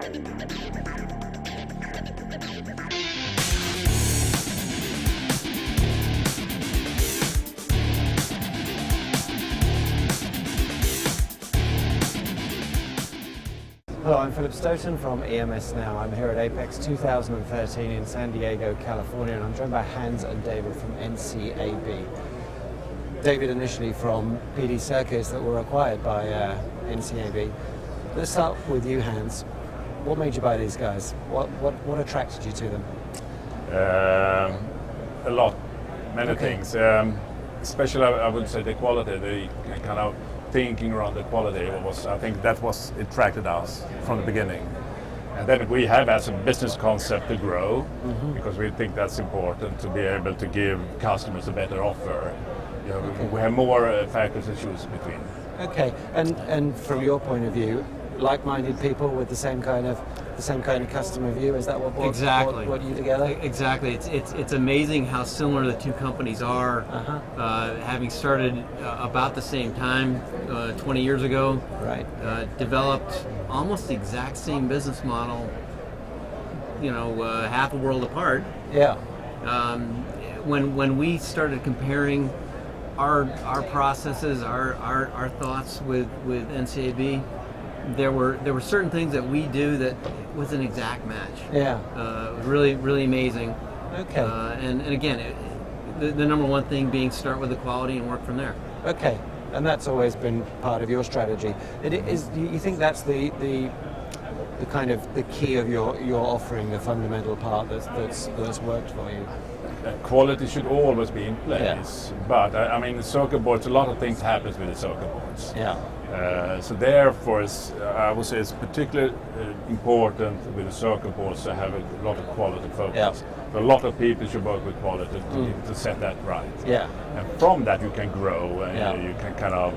Hello, I'm Philip Stoten from EMSNow. I'm here at Apex 2013 in San Diego, California, and I'm joined by Hans and David from NCAB. David initially from PD Circuits that were acquired by NCAB. Let's start with you, Hans. What made you buy these guys? What attracted you to them? A lot, many things. Especially, I would say the quality, the kind of thinking around the quality was, I think that was attracted us from the beginning. And then we have as a business concept to grow, because we think that's important to be able to give customers a better offer. You know, we have more factors to choose between. Okay, and from your point of view, like-minded people with the same kind of customer view, is that what brought you together? Exactly. It's amazing how similar the two companies are. Having started about the same time, 20 years ago, right? Developed almost the exact same business model. You know, half a world apart. Yeah. When we started comparing our processes, our thoughts with NCAB, there were certain things that we do that was an exact match. Yeah. Really amazing. Okay. And again, the number one thing being start with the quality and work from there. Okay. And that's always been part of your strategy. You think that's the kind of the key of your offering, the fundamental part that's worked for you? Quality should always be in place, but I mean the circuit boards, a lot of things happens with the circuit boards. Yeah. So therefore, I would say it's particularly important with the circuit boards to have a lot of quality focus. Yeah. A lot of people should work with quality to set that right. Yeah. And from that you can grow and you can kind of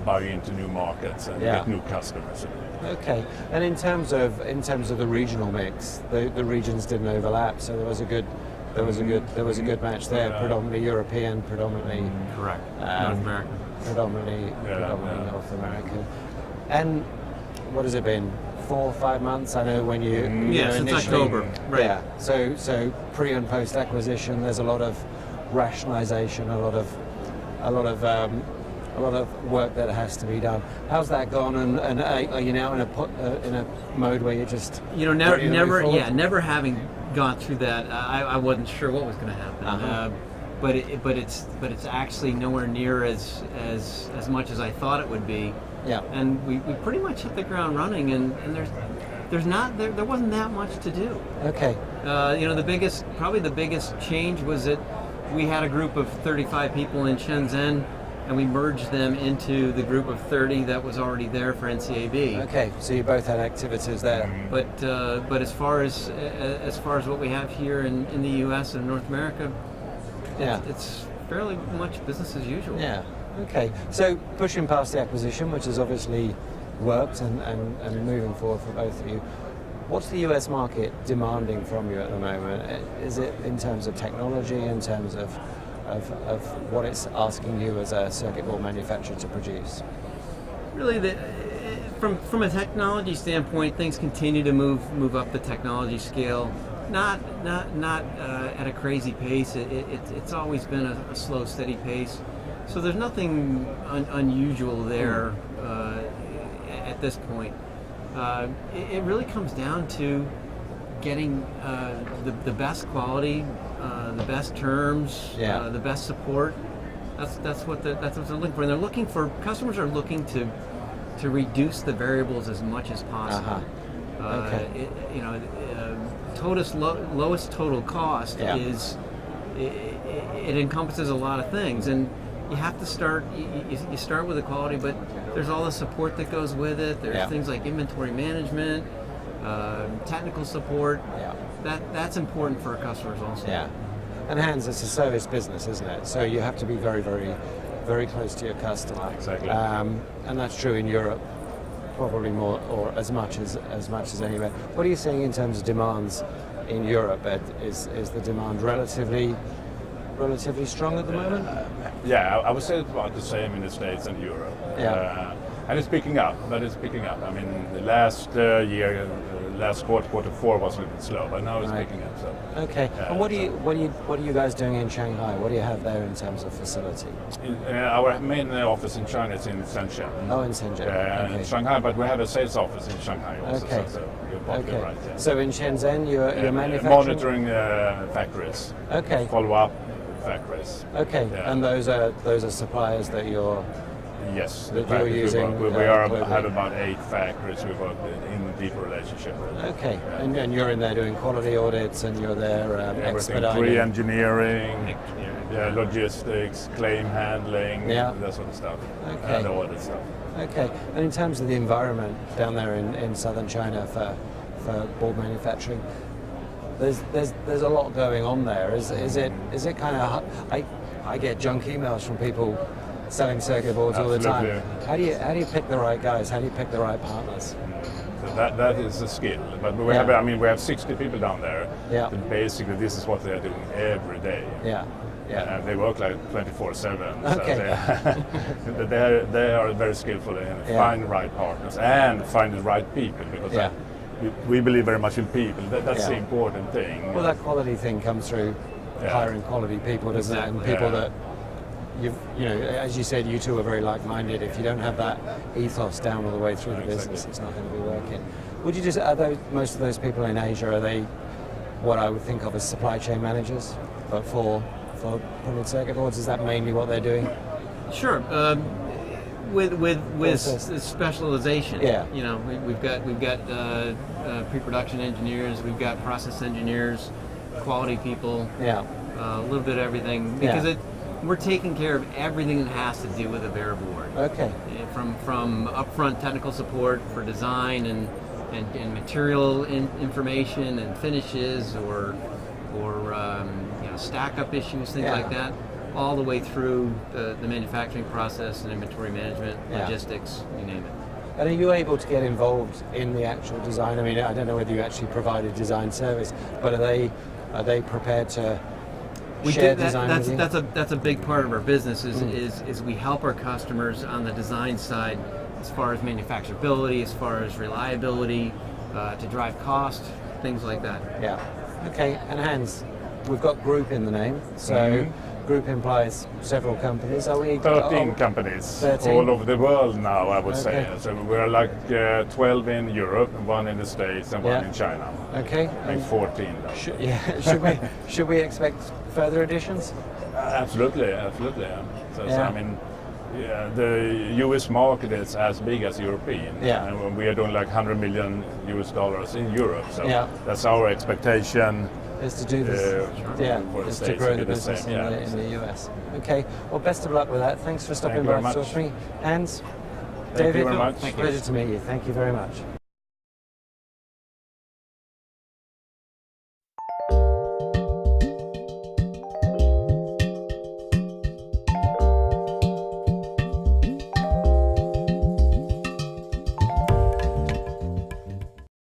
buy into new markets and get new customers. Okay. And in terms of the regional mix, the regions didn't overlap, so there was a good match there. Predominantly European, predominantly correct. North American. Predominantly North American. And what has it been? 4 or 5 months? I know when you since October. Right. Yeah. So pre and post acquisition, there's a lot of rationalization, a lot of work that has to be done. How's that gone? And are you now in a mode where you're just never having gone through that, I wasn't sure what was going to happen. But it's actually nowhere near as much as I thought it would be. Yeah. And we pretty much hit the ground running, and there wasn't that much to do. Okay. Probably the biggest change was that we had a group of 35 people in Shenzhen, and we merged them into the group of 30 that was already there for NCAB. Okay, so you both had activities there. But as far as what we have here in the U.S. and North America, it's fairly much business as usual. Yeah. Okay. So pushing past the acquisition, which has obviously worked, and moving forward for both of you, what's the U.S. market demanding from you at the moment? Is it in terms of technology, in terms of what it's asking you as a circuit board manufacturer to produce? Really, from a technology standpoint, things continue to move up the technology scale. Not at a crazy pace. It's always been a slow, steady pace. So there's nothing unusual there at this point. It really comes down to getting the best quality, the best terms, the best support. That's what they're looking for. And they're looking for, customers are looking to reduce the variables as much as possible. Okay. Lowest total cost is it encompasses a lot of things, and you have to start. You start with the quality, but there's all the support that goes with it. There's things like inventory management, technical support. That's important for our customers also. Yeah. And Hans, it's a service business, isn't it? So you have to be very, very, very close to your customer. Exactly. And that's true in Europe, probably more or as much as anywhere. What are you seeing in terms of demands in Europe? Is the demand relatively strong at the moment? Yeah, I would say it's about the same in the States and Europe. And it's picking up, but it's picking up. I mean, the last year, last quarter four was a little bit slow, but now it's picking up. So. Okay. And what are you guys doing in Shanghai? What do you have there in terms of facility? Our main office in China is in Shenzhen. Oh, in Shenzhen. In Shanghai, but we have a sales office in Shanghai also. Okay. So you're probably right. Yeah. So in Shenzhen, you're manufacturing? Monitoring factories. Okay. Follow up factories. Okay. Yeah. And those are suppliers that you're. Yes, that you're using. We have about 8 factories we work in deep relationship with. Okay, and you're in there doing quality audits, and you're there expediting. Pre-engineering, logistics, claim handling, that sort of stuff, and audit stuff. Okay, and in terms of the environment down there in southern China for board manufacturing, there's a lot going on there. Is it kind of? I get junk emails from people selling circuit boards all the time. How do you pick the right guys? How do you pick the right partners? So that is a skill. But we have 60 people down there. Yeah. So basically, this is what they are doing every day. Yeah. Yeah. And they work like 24/7. Okay. So they are very skillful in finding the right partners and finding the right people, because we believe very much in people. That's the important thing. Well, that quality thing comes through hiring quality people, doesn't it? And people that as you said, you two are very like-minded. If you don't have that ethos down all the way through the business, it's not going to be working. Would you just, most of those people in Asia, are they what I would think of as supply chain managers, but for printed circuit boards? Is that mainly what they're doing? Sure. With specialization. Yeah. We've got pre-production engineers, we've got process engineers, quality people. Yeah. A little bit of everything, because we're taking care of everything that has to do with a bare board. Okay. From upfront technical support for design and material information and finishes, or stack up issues, things like that, all the way through the manufacturing process and inventory management, logistics, you name it. And are you able to get involved in the actual design? I mean, I don't know whether you actually provide a design service, but are they prepared to share design with you? That's a big part of our business is we help our customers on the design side, as far as manufacturability, as far as reliability, to drive cost, things like that. Yeah. Okay. And Hans, we've got group in the name, so group implies several companies. Are we 13 companies 13? All over the world now, I would say. So we're like 12 in Europe, 1 in the States, and 1 in China. Okay. Maybe 14 now. Should we expect further additions? Absolutely. So I mean, the US market is as big as European. Yeah. And we are doing like $100 million in Europe. So that's our expectation. Is to do this, is to grow the business in the US. Okay, well, best of luck with that. Thanks for stopping by to talk to me. Hans, David, Thank you very much. Pleasure to meet you. Thank you very much.